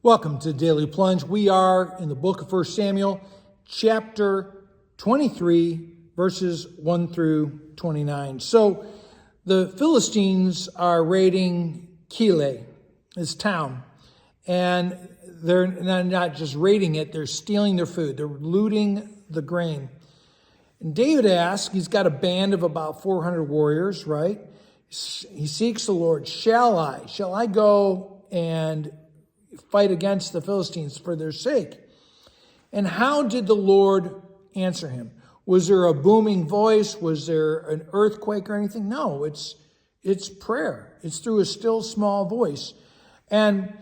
Welcome to Daily Plunge. We are in the book of 1 Samuel, chapter 23, verses 1 through 29. So the Philistines are raiding Keilah, this town, and they're not just raiding it, they're stealing their food. They're looting the grain. And David asks, he's got a band of about 400 warriors, right? He seeks the Lord. Shall I go and fight against the Philistines for their sake? And how did the Lord answer him? Was there a booming voice? Was there an earthquake or anything? No, it's prayer. It's through a still small voice. And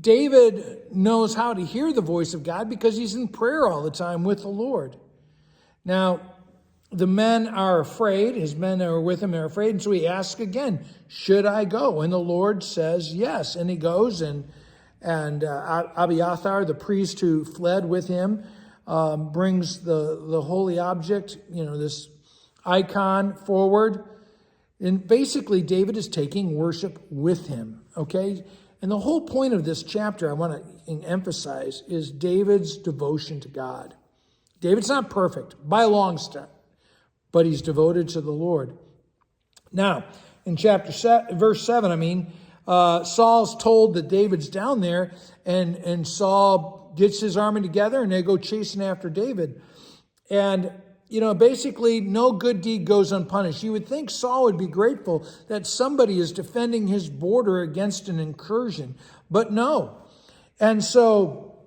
David knows how to hear the voice of God because he's in prayer all the time with the Lord. Now, the men are afraid. His men that are with him are afraid. And so he asks again, should I go? And the Lord says yes. And he goes, and Abiathar, the priest who fled with him, brings the holy object, this icon forward. And basically, David is taking worship with him, okay? And the whole point of this chapter, I want to emphasize, is David's devotion to God. David's not perfect by a long step, but he's devoted to the Lord. Now, in verse 7, Saul's told that David's down there, and Saul gets his army together, and they go chasing after David. And, basically no good deed goes unpunished. You would think Saul would be grateful that somebody is defending his border against an incursion, but no. And so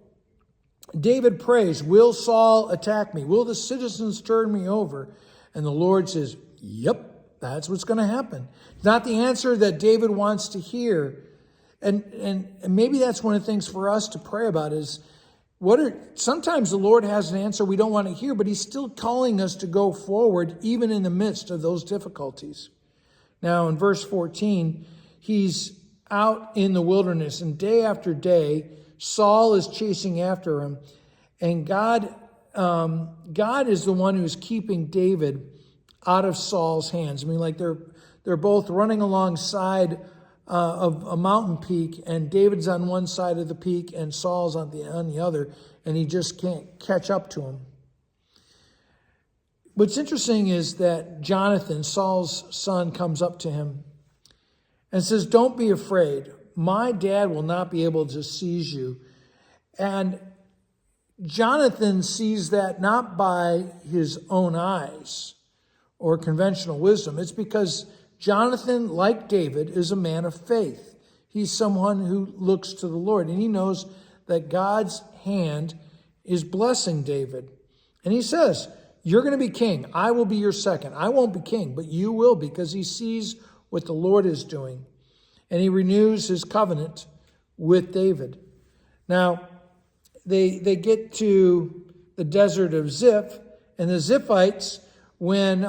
David prays, will Saul attack me? Will the citizens turn me over? And the Lord says, yep, that's what's going to happen. It's not the answer that David wants to hear. And maybe that's one of the things for us to pray about is, sometimes the Lord has an answer we don't want to hear, but he's still calling us to go forward even in the midst of those difficulties. Now in verse 14, he's out in the wilderness, and day after day, Saul is chasing after him, and God is the one who's keeping David out of Saul's hands. They're both running alongside of a mountain peak, and David's on one side of the peak and Saul's on the other, and he just can't catch up to him. What's interesting is that Jonathan, Saul's son, comes up to him and says, don't be afraid. My dad will not be able to seize you. And Jonathan sees that not by his own eyes or conventional wisdom. It's because Jonathan, like David, is a man of faith. He's someone who looks to the Lord, and he knows that God's hand is blessing David. And he says, you're going to be king. I will be your second. I won't be king, but you will, because he sees what the Lord is doing. And he renews his covenant with David. Now, they get to the desert of Ziph, and the Ziphites, when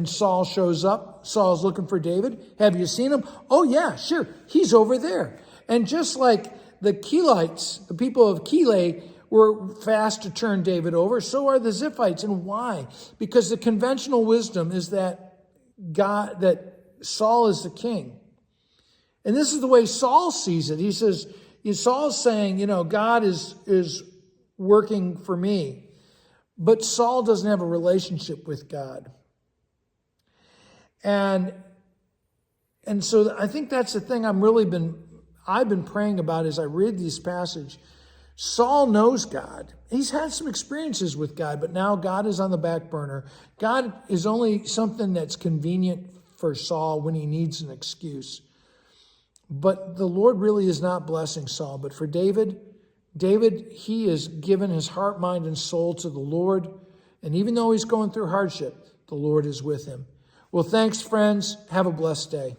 Saul shows up, Saul's looking for David. Have you seen him? Oh, yeah, sure. He's over there. And just like the Keilites, the people of Keilah, were fast to turn David over, so are the Ziphites. And why? Because the conventional wisdom is that Saul is the king. And this is the way Saul sees it. He says, Saul's saying, God is working for me. But Saul doesn't have a relationship with God. And so I think that's the thing I've been praying about as I read this passage. Saul knows God. He's had some experiences with God, but now God is on the back burner. God is only something that's convenient for Saul when he needs an excuse. But the Lord really is not blessing Saul. But for David, he has given his heart, mind, and soul to the Lord. And even though he's going through hardship, the Lord is with him. Well, thanks, friends. Have a blessed day.